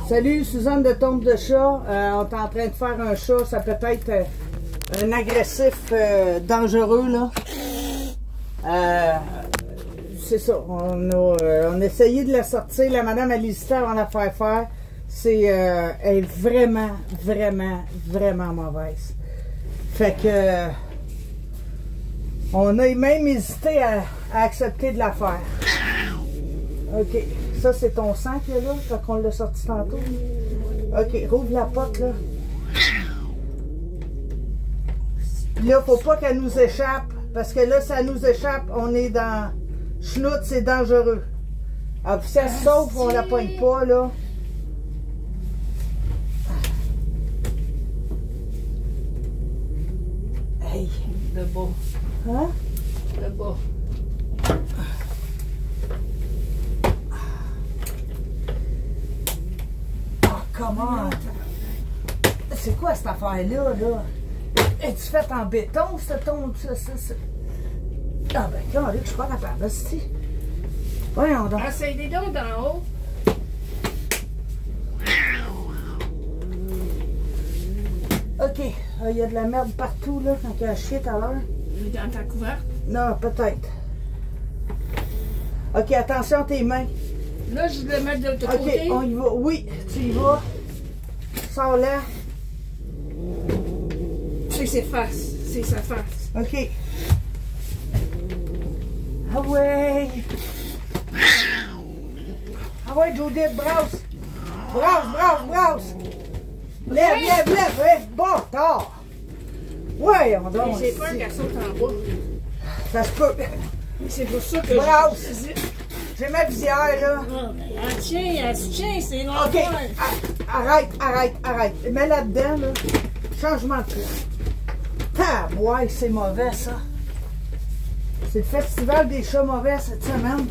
Salut, Suzanne de Tombe de Chat. On est en train de faire un chat. Ça peut être un agressif dangereux, là. C'est ça. On a essayé de la sortir. La madame a hésité avant de la faire. Elle est vraiment, vraiment, vraiment mauvaise. Fait que... on a même hésité à accepter de la faire. OK. Ça, c'est ton sang qu'il y a là, quand on l'a sorti tantôt. OK. Rouvre la porte, là. Là, faut pas qu'elle nous échappe. Parce que là, ça nous échappe, on est dans... Schnout, c'est dangereux. Alors, si elle se sauve, on la poigne pas, là. Hey. Le bas. Hein? Le bas. Oh, comment? C'est quoi cette affaire-là, là? Es-tu faite en béton, cette tombe? Ah ben, quand je suis pas capable, c'est... Voyons donc. Essaye des dons d'en haut. OK. Il y a de la merde partout, là, quand il y a chier tout à l'heure. Dans ta couverte? Non, peut-être. OK, attention tes mains. Là, je vais le mettre de l'autre OK, côté. on y va. Oui, tu y vas. Sors-la. C'est ses faces. C'est sa face. OK. Ah ouais. Ah ouais, Judith, brasse. Brasse. Lève. Ouais, bâtard. Ouais, on donne. J'ai peur qu'elle saute en bas. Ça se peut. C'est pour ça que Brasse. je... J'ai ma visière, là. Elle se tient, c'est normal. OK. Arrête. Mets-la dedans, là. Changement de truc. Ah, ouais, c'est mauvais, ça. C'est le festival des chats mauvais cette semaine.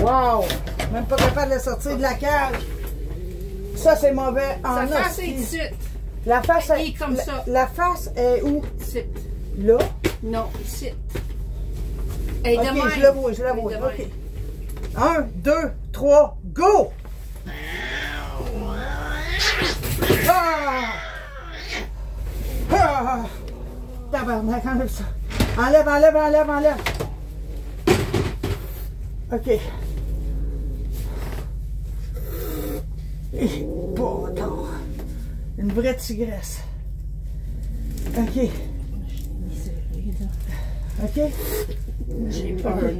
Wow! Même pas capable de sortir de la cage. Ça, c'est mauvais en Sa face est ici. La face est comme ça. La face est où? Ici. Là? Non, ici. Elle est OK, de même. je la vois. Elle est de même. OK. 1, 2, 3, go! Tabarnak, enlève ça. Enlève. OK. Bâtard. Une vraie tigresse. OK. J'ai peur, regarde,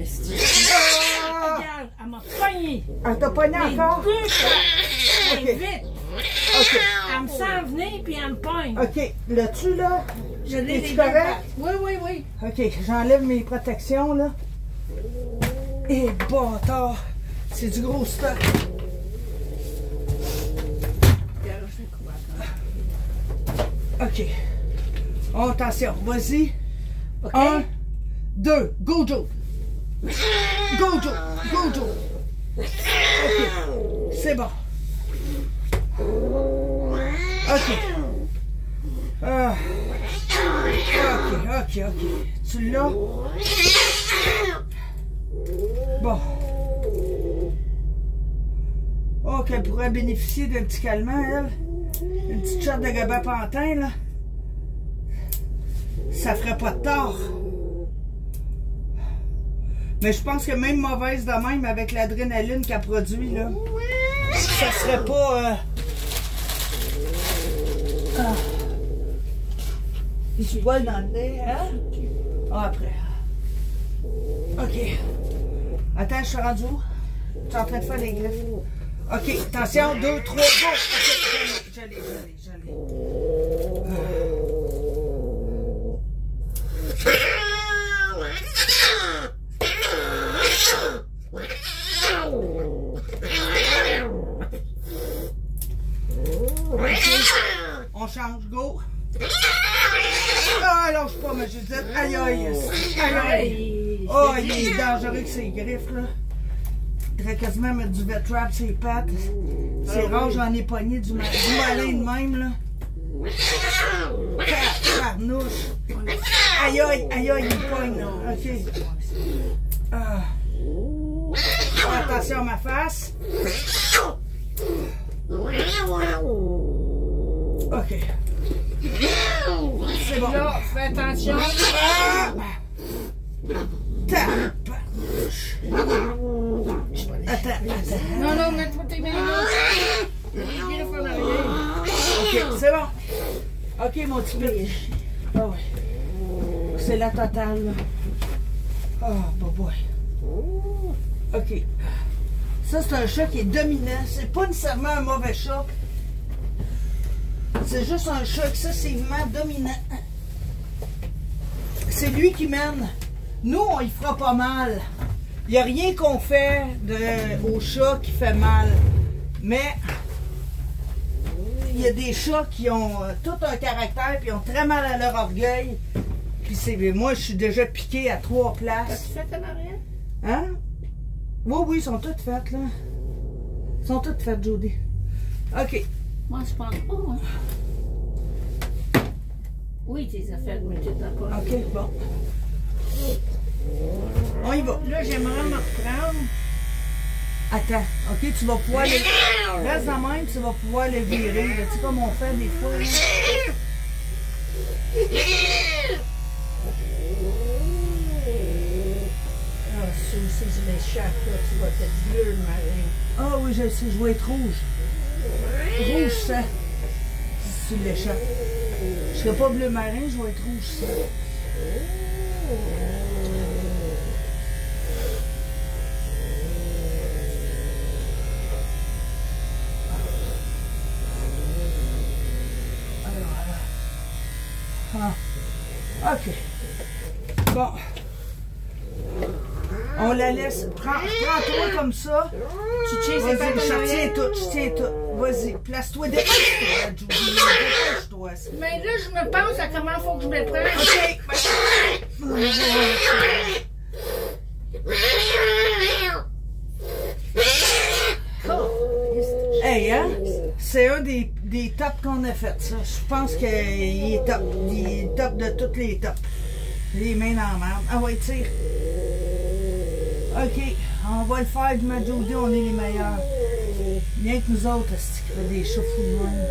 elle m'a pogné. Elle t'a pogné encore? Elle est vite. OK. Elle me sent venir puis elle me pogne. OK. L'as-tu, là? Je l'ai Es-tu les correct? deux pattes. Oui. OK. J'enlève mes protections, là. Et bâtard. C'est du gros stock. OK. Oh, attention. Vas-y. OK. 1, 2. Go, Joe. OK. C'est bon. OK. OK. Tu l'as? Bon. Oh, qu'elle pourrait bénéficier d'un petit calmant, elle. Une petite shot de gabapentin, là. Ça ferait pas de tort. Mais je pense que même mauvaise de même, avec l'adrénaline qu'elle produit, là, ça serait pas... Il se vole dans le nez, hein? Ah, après. OK. Attends, je suis rendu où? Tu es en train de faire des griffes. OK, attention, 2, 3, go! OK, je l'ai. On change, go! Ah, lâche pas, ma Judith. Aïe. Oh, il est dangereux que ces griffes, là. Il devrait quasiment mettre du vet-trap sur les pattes. C'est rare, j'en ai pogné du malin de même, là. tabarnouche. Aïe, aïe, aïe, aïe, il pogne. OK. Ah. Attention à ma face. OK. C'est bon. Là, fais attention. Ah. Tabarnouche. Attends. Non, non, mets-toi tes mains là. Viens le faire derrière. OK, c'est bon. OK, mon petit pitch. Ah ouais. C'est la totale, là. Ah, oh, boy. OK. Ça, c'est un chat qui est dominant. C'est pas nécessairement un mauvais chat. C'est juste un chat excessivement dominant. C'est lui qui mène. Nous, on y fera pas mal. Il n'y a rien qu'on fait au chat qui fait mal. Mais il y a des chats qui ont tout un caractère et ont très mal à leur orgueil. Puis moi, je suis déjà piqué à 3 places. As-tu fait en arrière? Hein? Oui, oui, ils sont toutes faites, là. Ils sont toutes faites, Jody. OK. Moi, je pense pas, hein. Oui, tes affaires, mais tu t'as pas. OK, bon. On y va. Là, j'aimerais me reprendre. Attends, OK, tu vas pouvoir le... Reste dans même, tu vas pouvoir le virer. Là. Tu sais comme on fait des fois. Là. Ah, ça aussi, je l'échappe, là. Tu vas être bleu, le marin. Ah oui, je sais, je vais être rouge. Rouge, ça. Si tu l'échappes. Je serai pas bleu marin, je vais être rouge, ça. Ah. OK. Bon. On la laisse. Prends-toi comme ça. Tu tiens, c'est pas Vas-y, comme je tiens tout, je tiens tout. Vas-y, place-toi, dépêche-toi, Judy. Dépêche-toi. Mais là, je me pense à comment il faut que je me prenne. OK. Hey, hein? C'est un des tops qu'on a fait, ça. Je pense qu'il est top. Il est top de toutes les tops. Les mains dans la merde. Ah ouais, tire. OK. On va le faire, du ma Jody, on est les meilleurs. Bien que nous autres, c'est qui fait des chats fous de même.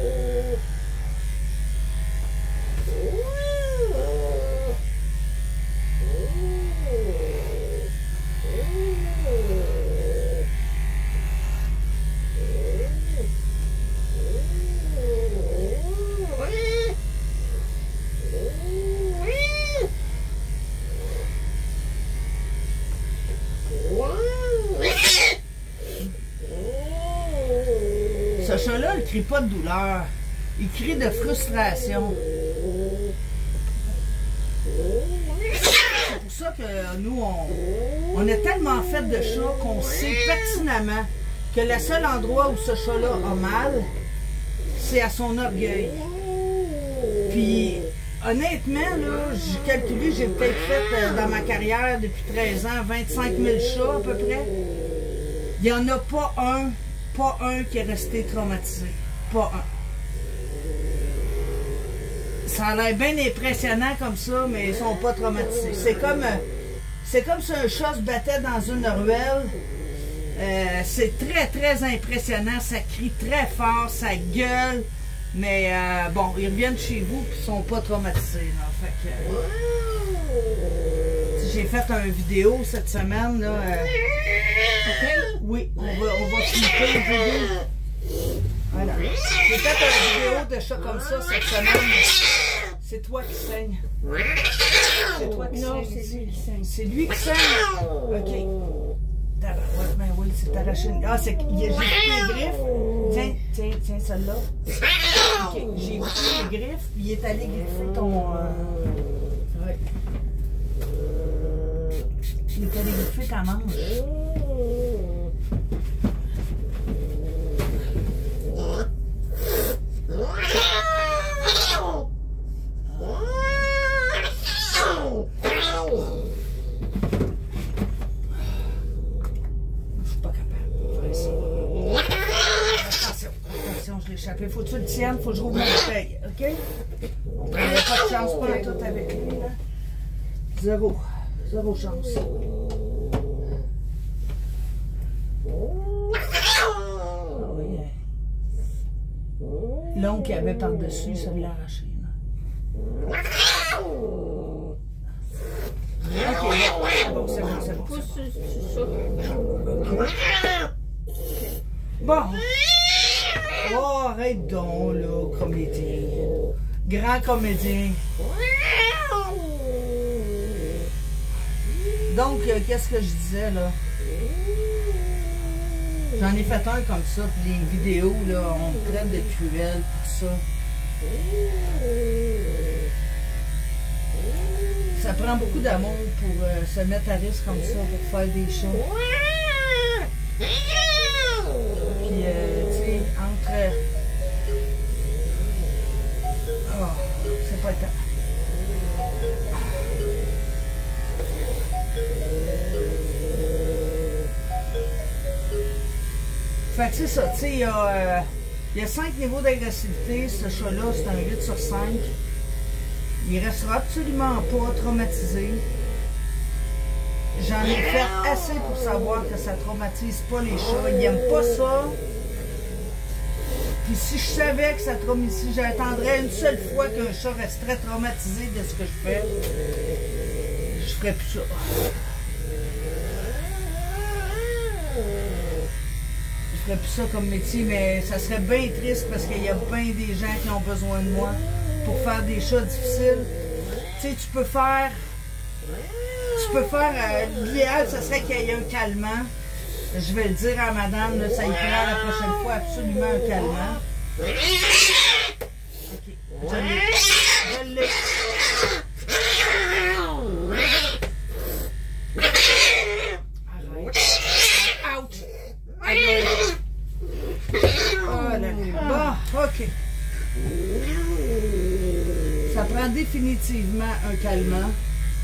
Ce chat-là, il ne crie pas de douleur. Il crie de frustration. C'est pour ça que nous, on a tellement fait de chats qu'on sait pertinemment que le seul endroit où ce chat-là a mal, c'est à son orgueil. Puis, honnêtement, là, j'ai calculé, j'ai peut-être fait dans ma carrière depuis 13 ans, 25 000 chats à peu près. Il n'y en a pas un qui est resté traumatisé. Pas un. Ça a l'air bien impressionnant comme ça, mais ils sont pas traumatisés. C'est comme si un chat se battait dans une ruelle. C'est très, très impressionnant. Ça crie très fort, ça gueule. Mais bon, ils reviennent chez vous et ils sont pas traumatisés. Là. Fait que, j'ai fait une vidéo cette semaine. Là, OK? Oui, on va flipper le vidéo. Voilà. J'ai fait une vidéo de chat comme ça cette semaine. C'est toi qui saignes. C'est toi qui Non, saignes. c'est lui qui saigne. C'est lui qui saigne. OK. Tabarouette, ben oui, c'est arraché. Ah, j'ai coupé les griffes. Tiens, celle-là. OK, j'ai coupé les griffes, puis il est allé griffer ton... Ouais. Il est allé griffer ta manche. Faut que tu le tiennes, faut que je rouvre ma bouteille, OK? Il n'y a pas de chance pas en tout avec lui, là. Zéro. Zéro chance. Ah oui. L'ongle qu'il y avait par-dessus, ça l'a arraché. Ok, bon, c'est bon, c'est bon. Pousse sur ça. Ok. Bon. Oh, arrête donc, là, comédien. Grand comédien. Donc, qu'est-ce que je disais, là? J'en ai fait un comme ça, puis les vidéos, là, on me traite de cruel, tout ça. Ça prend beaucoup d'amour pour se mettre à risque comme ça, pour faire des choses. Puis, tu sais, entre... Oh, c'est pas le temps. Fait que c'est ça, tu sais, il y a 5 niveaux d'agressivité. Ce chat-là, c'est un 8 sur 5. Il restera absolument pas traumatisé. J'en ai fait assez pour savoir que ça traumatise pas les chats. Ils n'aiment pas ça. Puis si je savais que ça traumatise, si j'attendrais une seule fois qu'un chat resterait traumatisé de ce que je fais, je ferais plus ça. Je ferais plus ça comme métier, mais ça serait bien triste parce qu'il y a bien des gens qui ont besoin de moi pour faire des chats difficiles. Tu sais, tu peux faire, l'idéal, ce serait qu'il y ait un calmant. Je vais le dire à madame, là, ça y prend la prochaine fois absolument un calmant. Ok, je l'ai. Arrête. Out. Oh là là. Bon, ok. Ça prend définitivement un calmant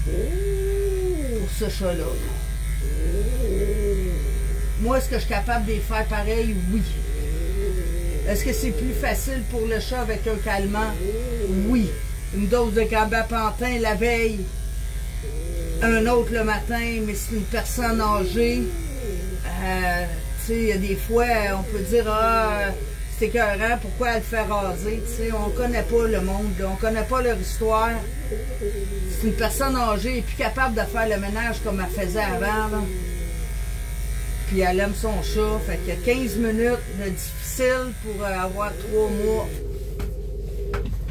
pour ce chat-là. Moi, est-ce que je suis capable de les faire pareil? Oui. Est-ce que c'est plus facile pour le chat avec un calmant? Oui. Une dose de gabapentin la veille, un autre le matin, mais c'est une personne âgée. Tu sais, il y a des fois, on peut dire, ah, c'est écœurant, pourquoi elle fait raser? Tu sais, on connaît pas le monde, là, on connaît pas leur histoire. C'est une personne âgée, elle est plus capable de faire le ménage comme elle faisait avant, là. Puis elle aime son chat, fait qu'il y a 15 minutes de difficile pour avoir 3 mois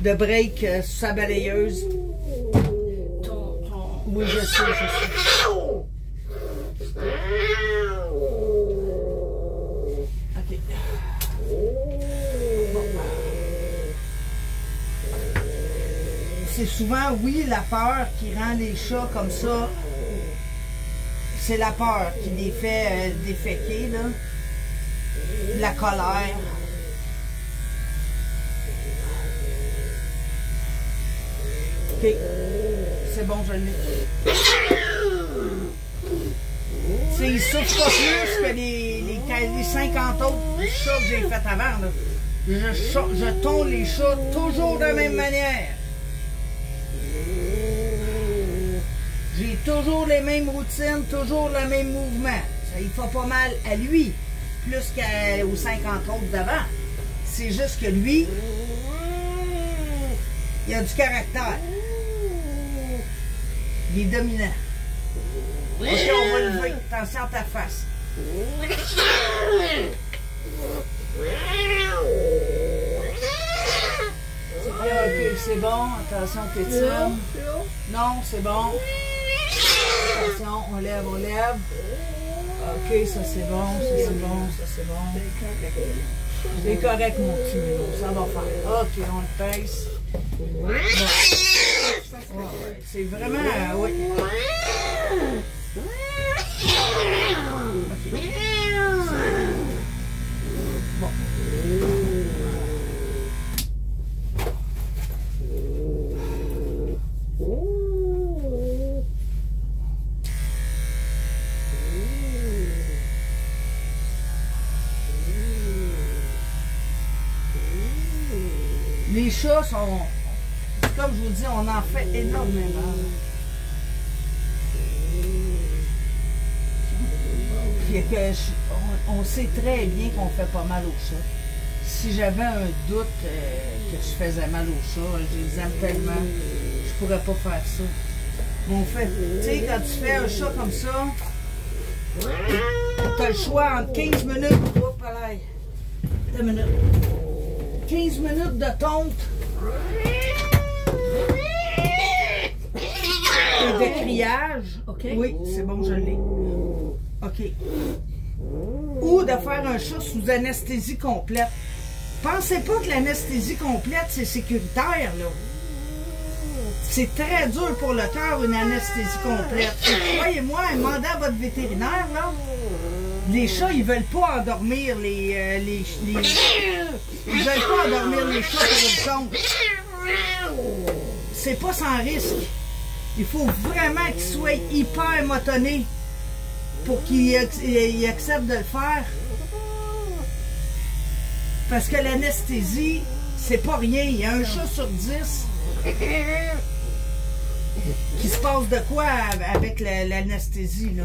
de break sur sa balayeuse. Oui, je sais, je sais. Ok. Bon. C'est souvent, oui, la peur qui rend les chats comme ça. C'est la peur qui les fait déféquer, là. La colère. Ok. C'est bon, je l'ai. Ils souffrent pas plus que les 50 autres chats que j'ai fait avant, là. Je tonds les chats toujours de la même manière. J'ai toujours les mêmes routines, toujours le même mouvement. Ça, il fait pas mal à lui, plus qu'aux 50 autres d'avant. C'est juste que lui, il a du caractère. Il est dominant. Ok, on va le lever. Attention à ta face. Ok, c'est bon. Attention, t'étires. Non, c'est bon. Attention, on lève, on lève. Ok, ça c'est bon, ça c'est bon, ça c'est bon. C'est correct, mon petit Milo, ça va faire. Ok, on le pèse. Bon. Ouais, c'est vraiment, oui. Ok. Bon. Les chats sont... C'est comme je vous dis, on en fait énormément. Puis on sait très bien qu'on fait pas mal au chat. Si j'avais un doute que je faisais mal au chat, je les aime tellement, je pourrais pas faire ça. Mais on fait, tu sais, quand tu fais un chat comme ça, tu as le choix entre 15 minutes, oh, pareil, 2 minutes, 15 minutes de tonte et de criage. OK. Oui, c'est bon, je l'ai. OK. Ou de faire un chat sous anesthésie complète. Pensez pas que l'anesthésie complète, c'est sécuritaire, là. C'est très dur pour le cœur, une anesthésie complète. Croyez-moi, demandez à votre vétérinaire, là. Les chats, ils veulent pas endormir ils veulent pas endormir les chats pour une sonde. C'est pas sans risque. Il faut vraiment qu'ils soient hyper motonnés pour qu'ils acceptent de le faire. Parce que l'anesthésie, c'est pas rien. Il y a un chat sur 10 qui se passe de quoi avec l'anesthésie, là.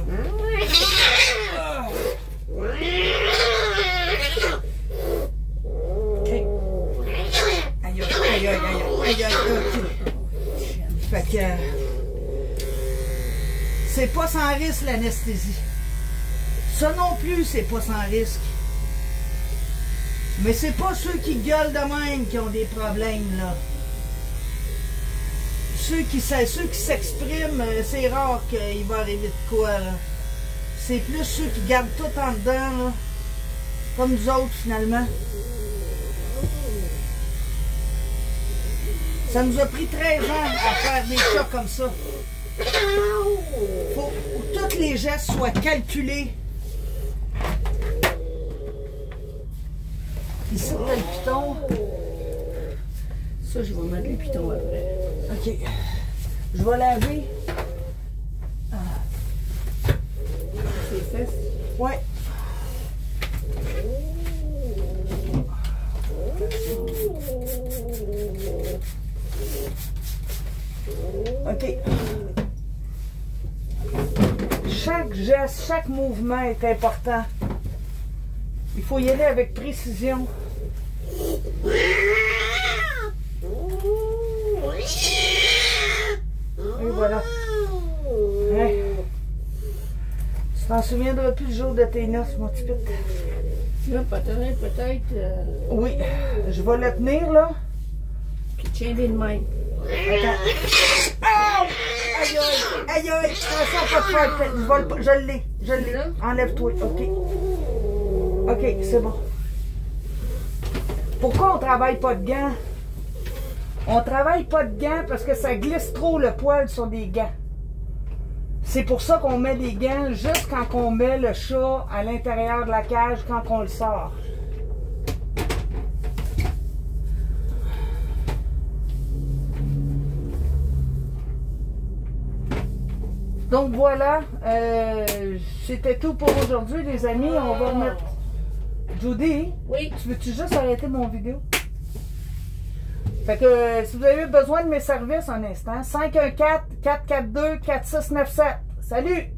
Okay. Aïe, aïe, aïe, aïe, aïe, aïe. Fait que c'est pas sans risque l'anesthésie. Ça non plus, c'est pas sans risque. Mais c'est pas ceux qui gueulent de même qui ont des problèmes, là. Ceux qui s'expriment, c'est rare qu'il va arriver de quoi, là. C'est plus ceux qui gardent tout en dedans, là. Comme nous autres, finalement. Ça nous a pris 13 ans à faire des chats comme ça. Faut que tous les gestes soient calculés. Ici, t'as le piton. Ça, je vais mettre les pitons après. OK. Je vais laver. C'est fait. Ouais. OK. Chaque geste, chaque mouvement est important. Il faut y aller avec précision. Et voilà. Hein? Tu t'en souviendras plus le jour de tes noces, mon petit pit. Là, peut-être. Oui. Je vais le tenir, là. Puis tiens-les de même. Attends. Oh! Aïe, aïe, aïe, aïe. Attention, pas de faire. Je l'ai. Enlève-toi. OK. OK, c'est bon. Pourquoi on travaille pas de gants? On travaille pas de gants parce que ça glisse trop le poil sur des gants. C'est pour ça qu'on met des gants juste quand on met le chat à l'intérieur de la cage, quand on le sort. Donc voilà, c'était tout pour aujourd'hui les amis. On va remettre... Judy, oui. Tu veux-tu juste arrêter mon vidéo? Fait que si vous avez besoin de mes services un instant, 514-442-4697. Salut!